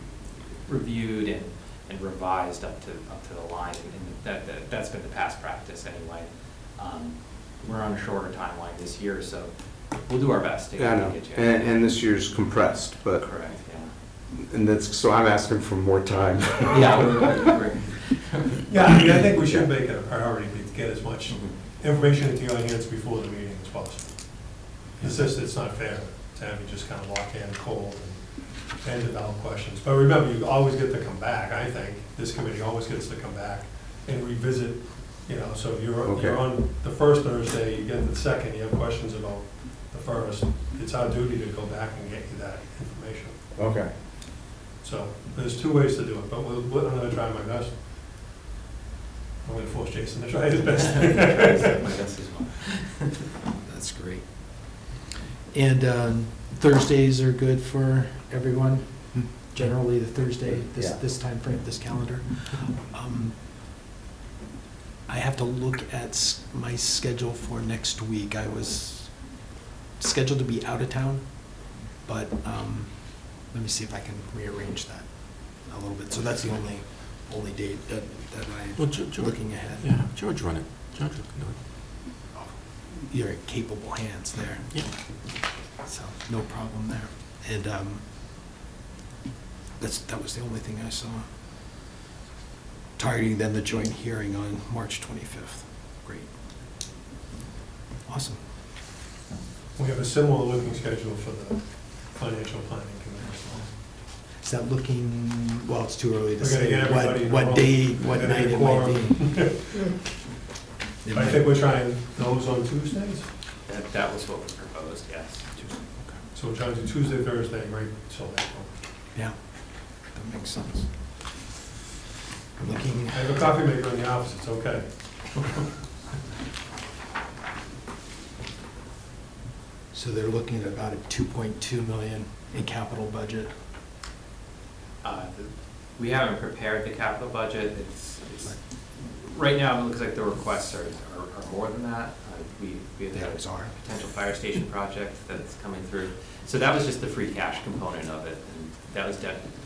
reviewed and revised up to the line, and that's been the past practice anyway. We're on a shorter timeline this year, so we'll do our best to Yeah, I know. get you. And this year's compressed, but, Correct, yeah. and that's, so I'm asking for more time. Yeah, we're Yeah, I think we should make it a priority to get as much information into your hands before the meeting as possible. It's not fair to have you just kind of walk in cold and develop questions. But remember, you always get to come back, I think. This committee always gets to come back and revisit, so if you're on the first Thursday, you get the second, you have questions about the first. It's our duty to go back and get you that information. Okay. So there's 2 ways to do it, but I'm going to try my best. I'm going to force Jason to try his best. my best as well. That's great. And Thursdays are good for everyone? Generally, the Thursday, this time frame, this calendar? I have to look at my schedule for next week. I was scheduled to be out of town, but let me see if I can rearrange that a little bit. So that's the only date that Well, I'm looking ahead. Yeah, George run it. George can do it. You're in capable hands there. Yeah. So, no problem there. And that was the only thing I saw. Targeting then the joint hearing on March 25th. Great. Awesome. We have a similar looking schedule for the financial planning committee as well. Is that looking, well, it's too early to We're gonna say get everybody what involved. day, We're what gonna night get it might quorum. be. It I might- think we're trying those on Tuesdays, That was what was proposed, yes. so we're trying to do Tuesday, Thursday, right, so that, Yeah, that makes sense. Looking, I have a coffee maker in the office, it's okay. so they're looking at about a 2.2 million in capital budget. We haven't prepared the capital budget. Right now, it looks like the requests are more than that. We have They a always are. potential fire station project that's coming through. So that was just the free cash component of it, and that was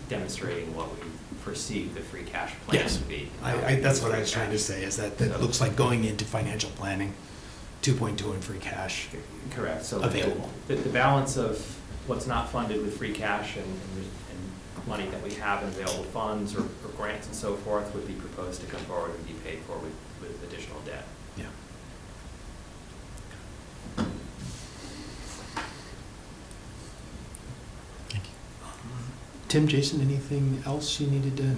demonstrating what we foresee the free cash plan Yes. to be. That's what I was trying to say, is that it looks like going into financial planning, 2.2 in free cash. Correct. So Available. The balance of what's not funded with free cash and money that we have in available funds or grants and so forth would be proposed to come forward and be paid for with additional debt. Yeah. Thank you. Tim, Jason, anything else you needed to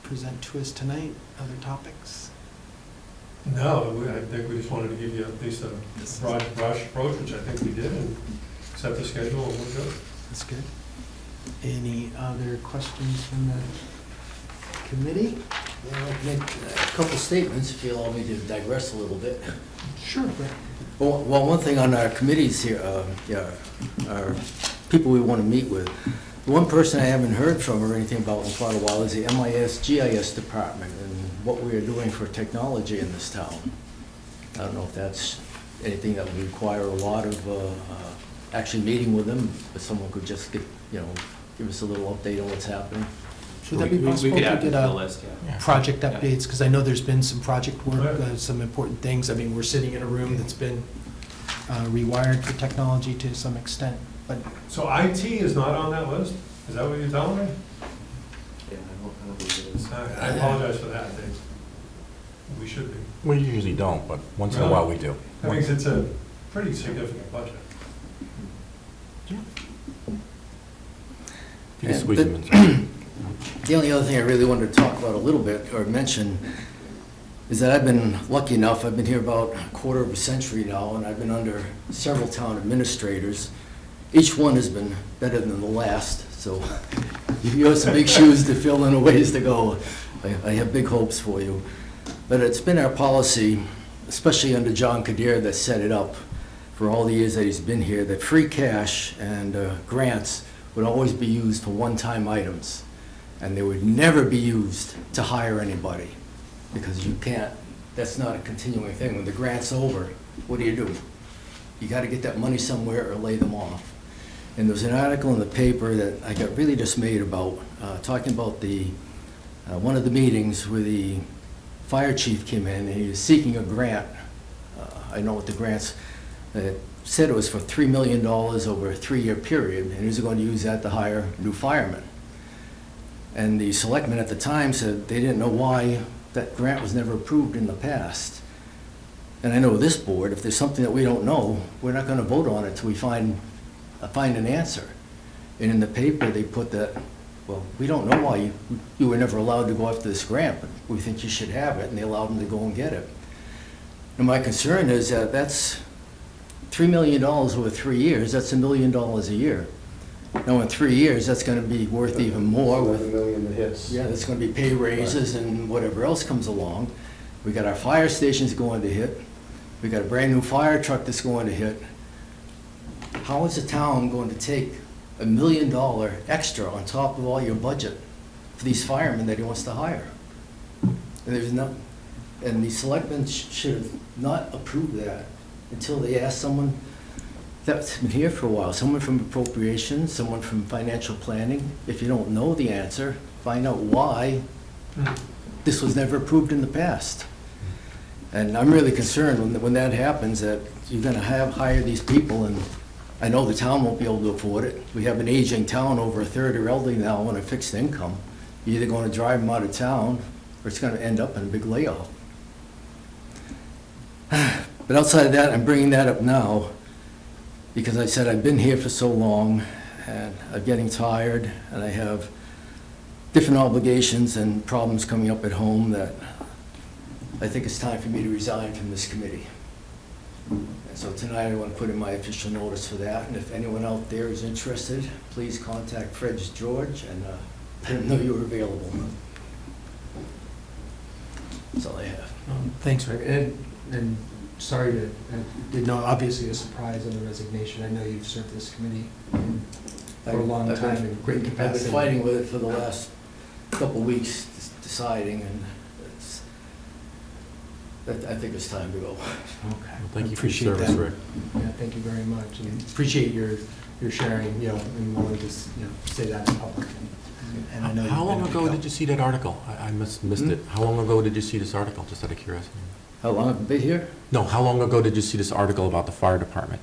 present to us tonight? Other topics? No, I think we just wanted to give you at least a broad brush approach, which I think we did, and set the schedule, and we're good. That's good. Any other questions from the committee? Yeah, I'd like to make a couple statements, if you allow me to digress a little bit. Sure. Well, one thing on our committees here, our people we want to meet with, the one person I haven't heard from or anything about in quite a while is the GIS department and what we are doing for technology in this town. I don't know if that's anything that would require a lot of actually meeting with them, but someone could just give us a little update on what's happening. Should that be We possible could to add get to the a list, yeah. project Yeah. updates? Because I know there's been some project work, Right. some important things. I mean, we're sitting in a room that's been rewired for technology to some extent, but So IT is not on that list? Is that what you're telling me? Yeah, I don't believe it is. I apologize for that, Dave. We should be. We usually don't, but once in a while we do. That means it's a pretty significant budget. If you can squeeze them in. Sorry. The only other thing I really wanted to talk about a little bit, or mention, is that I've been lucky enough, I've been here about a quarter of a century now, and I've been under several town administrators. Each one has been better than the last, so you have some big shoes to fill and a ways to go. I have big hopes for you. But it's been our policy, especially under John Kadir that set it up for all the years that he's been here, that free cash and grants would always be used for one-time items. And they would never be used to hire anybody, because you can't, that's not a continuing thing. When the grant's over, what do? You gotta get that money somewhere or lay them off. And there's an article in the paper that I got really dismayed about, talking about one of the meetings where the fire chief came in and he was seeking a grant. I know what the grants, it said it was for $3 million over a 3-year period, and he was going to use that to hire new firemen. And the selectmen at the time said they didn't know why that grant was never approved in the past. And I know this board, if there's something that we don't know, we're not gonna vote on it until we find an answer. And in the paper, they put that, well, we don't know why you were never allowed to go after this grant, but we think you should have it, and they allowed them to go and get it. And my concern is that that's $3 million over 3 years, that's $1 million a year. Now, in 3 years, that's gonna be worth even more with, 11 million hits. yeah, that's gonna be pay raises and whatever else comes along. We got our fire stations going to hit. We got a brand-new fire truck that's going to hit. How is the town going to take $1 million extra on top of all your budget for these firemen that he wants to hire? And there's no, and the selectmen should have not approved that until they asked someone that's been here for a while, someone from appropriations, someone from financial planning. If you don't know the answer, find out why this was never approved in the past. And I'm really concerned when that happens, that you're gonna hire these people, and I know the town won't be able to afford it. We have an aging town, over a third are elderly now on a fixed income. You're either gonna drive them out of town, or it's gonna end up in a big layoff. But outside of that, I'm bringing that up now, because I said I've been here for so long, and I'm getting tired, and I have different obligations and problems coming up at home that I think it's time for me to resign from this committee. And so tonight, I want to put in my official notice for that, and if anyone out there is interested, please contact Fred George and let him know you're available. That's all I have. Thanks, Rick. And sorry to, I did know, obviously a surprise on the resignation. I know you've served this committee for a long I've been- time in great I've capacity. been fighting with it for the last couple of weeks, deciding, and it's, I think it's time to go. Okay. Well, thank you for Appreciate your service, that. Rick. Yeah, thank you very much, and appreciate your sharing, you know, and willing to, say that in public. And I know How you've long been ago to go. did you see that article? I missed it. How long ago did you see this article, just out of curiosity? How long have I been here? No, how long ago did you see this article about the fire department?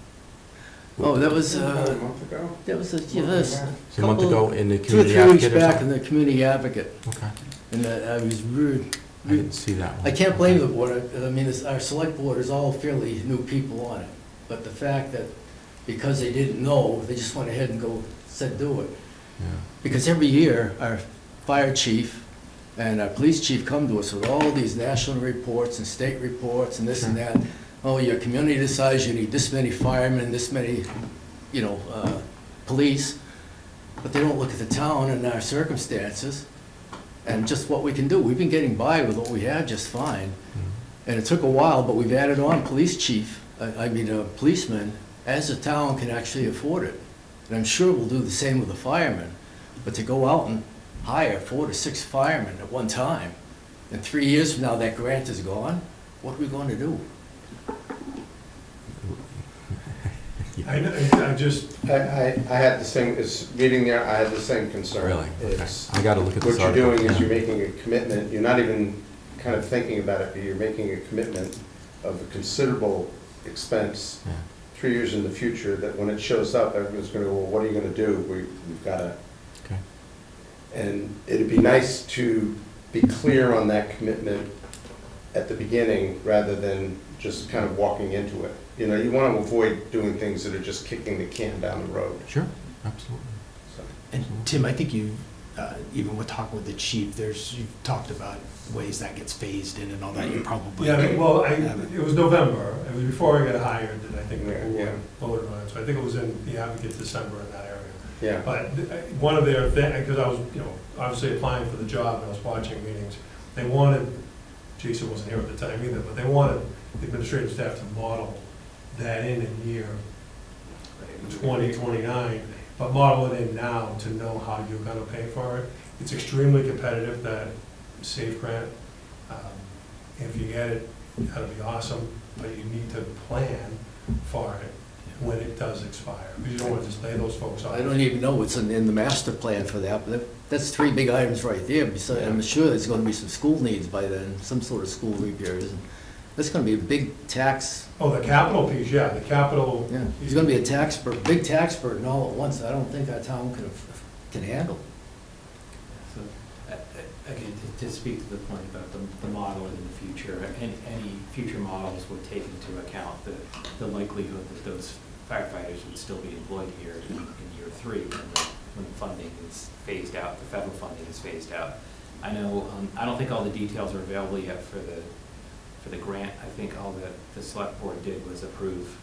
Oh, that was, A month ago? that was, yeah, that was So a month ago in the 2 or Community 3 weeks Advocate or back in something? the Community Advocate, Okay, and I was rude. I didn't see that one. I can't blame the board. I mean, our select board is all fairly new people on it. But the fact that because they didn't know, they just went ahead and said do it. Yeah. Because every year, our fire chief and our police chief come to us with all these national reports and state reports and this and that. Oh, your community decides you need this many firemen, this many, police. But they don't look at the town and our circumstances and just what we can do. We've been getting by with what we have just fine. Mhm. And it took a while, but we've added on police chief, policemen, as the town can actually afford it. And I'm sure we'll do the same with the firemen. But to go out and hire 4 to 6 firemen at one time, and 3 years from now that grant is gone, what are we going to do? I had the same, reading there, I had the same concern. Really? Okay. It's- I gotta look at this What you're article. doing is Yeah. you're making a commitment, you're not even kind of thinking about it, but you're making a commitment of a considerable expense Yeah. 3 years in the future, that when it shows up, everyone's gonna go, well, what are you gonna do? We've gotta, Okay. and it'd be nice to be clear on that commitment at the beginning, rather than just kind of walking into it. You know, you want to avoid doing things that are just kicking the can down the road. Sure, absolutely. So, And Tim, I think you, even with talking with the chief, you've talked about ways that gets phased in and all that, you probably. Yeah, well, have it. it was November, it was before I got hired that I think the Yeah. board voted on it, so I think it was in the Advocate December in that area. yeah, But one of their things, because I was, obviously applying for the job, and I was watching meetings, they wanted, Jason wasn't here at the time either, but they wanted the administrative staff to model that in year 2029, but model it in now to know how you're gonna pay for it. It's extremely competitive, that SAFE grant. If you get it, that'll be awesome, but you need to plan for it when it does expire, because you don't wanna just lay those folks off. I don't even know what's in the master plan for that, but that's 3 big items right there. Besides, I'm sure there's gonna be some school needs by then, some sort of school repairs. And that's gonna be a big tax, Oh, the capital piece, yeah, the capital. yeah. It's gonna be a big tax burden all at once. I don't think our town can handle. So, again, to speak to the point about the model in the future, any future models would take into account the likelihood that those firefighters would still be employed here in year 3 when the funding is phased out, the federal funding is phased out. I know, I don't think all the details are available yet for the grant. I think all that the select board did was approve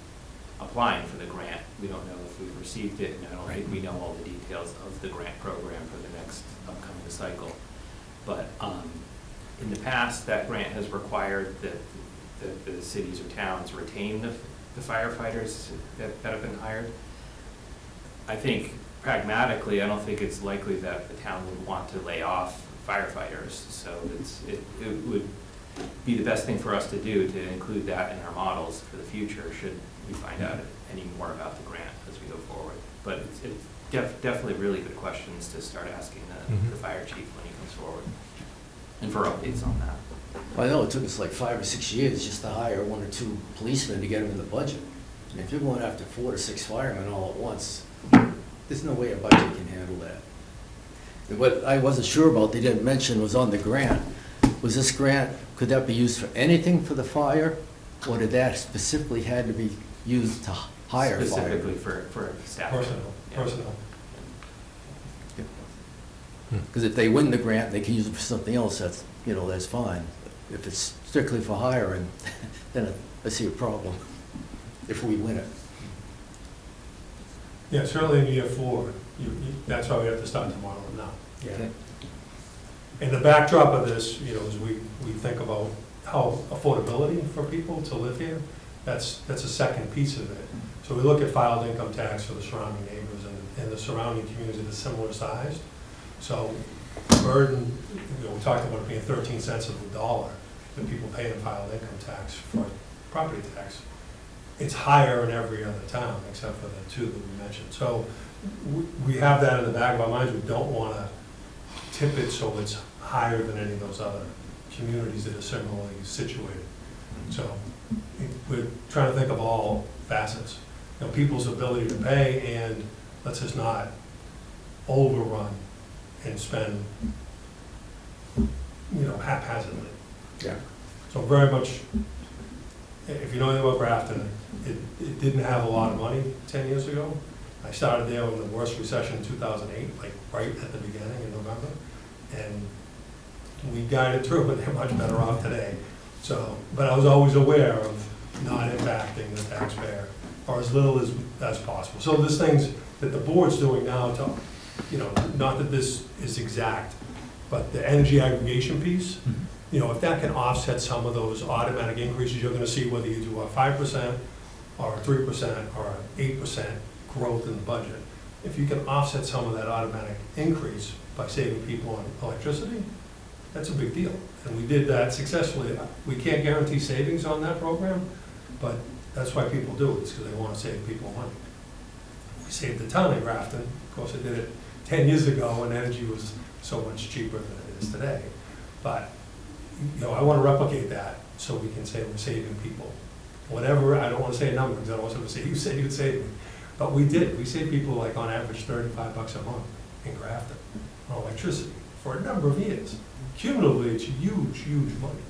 applying for the grant. We don't know if we've received it, and I don't think we know all the details of the grant program for the next upcoming cycle. But in the past, that grant has required that the cities or towns retain the firefighters that have been hired. I think pragmatically, I don't think it's likely that the town would want to lay off firefighters. So it would be the best thing for us to do to include that in our models for the future, should we find out any more about the grant as we go forward. But it's definitely really good questions to start asking the fire chief when he comes forward, and for updates on that. I know it took us like 5 or 6 years just to hire 1 or 2 policemen to get them in the budget. If you're going after 4 to 6 firemen all at once, there's no way a budget can handle that. What I wasn't sure about, they didn't mention, was on the grant. Was this grant, could that be used for anything for the fire? Or did that specifically had to be used to hire fire? Specifically for staff. Personnel, Yeah. personnel. Because if they win the grant, they can use it for something else, that's, that's fine. If it's strictly for hiring, then I see a problem, if we win it. Yeah, certainly in year 4, that's why we have to start to model it now. Okay. And the backdrop of this, as we think about how affordability for people to live here, that's a second piece of it. So we look at filed income tax for the surrounding neighbors and the surrounding communities that are similar sized. So burden, we talked about it being 13 cents of the dollar that people pay in filed income tax for property tax. It's higher in every other town except for the 2 that we mentioned. So we have that in the back of our minds. We don't want to tip it so it's higher than any of those other communities that are similarly situated. So we're trying to think of all facets. People's ability to pay, and let's just not overrun and spend, haphazardly. Yeah. So very much, if you know anything about Grafton, it didn't have a lot of money 10 years ago. I started there in the worst recession in 2008, like right at the beginning in November. And we guided through, and they're much better off today. So, but I was always aware of not impacting the taxpayer, or as little as possible. So there's things that the board's doing now to, not that this is exact, but the energy aggregation piece, if that can offset some of those automatic increases, you're gonna see whether you do a 5% or a 3% or an 8% growth in the budget. If you can offset some of that automatic increase by saving people on electricity, that's a big deal. And we did that successfully. We can't guarantee savings on that program, but that's why people do it, it's because they want to save people money. We saved the town in Grafton. Of course, I did it 10 years ago when energy was so much cheaper than it is today. But, I want to replicate that so we can say we're saving people. Whatever, I don't want to say a number because I don't want someone to say, you said you'd save me. But we did. We saved people like on average $35 a month in Grafton on electricity for a number of years. Cumulatively, it's huge, huge money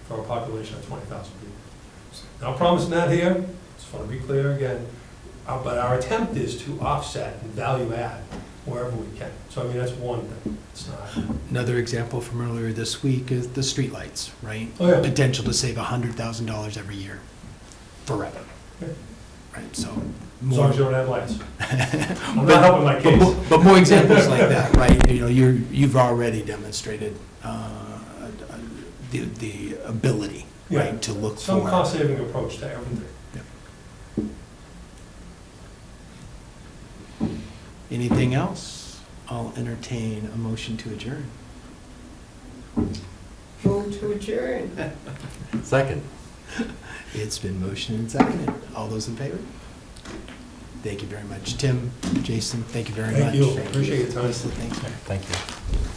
for a population of 20,000 people. Not promising that here, just want to be clear again, but our attempt is to offset and value add wherever we can. So, that's one thing. It's not. Another example from earlier this week is the streetlights, right? Oh, yeah. Potential to save $100,000 every year, forever. Yeah. Right, so. As long as you don't have lights. I'm not helping my case. But more examples like that, right? You've already demonstrated the ability, Yeah. right, to look for. Some cost-saving approach to everything. Anything else? I'll entertain a motion to adjourn. Move to adjourn. Second. It's been motioned and seconded. All those in favor? Thank you very much. Tim, Jason, thank you very much. Thank you. Appreciate your time. Lisa, thank you. Thank you.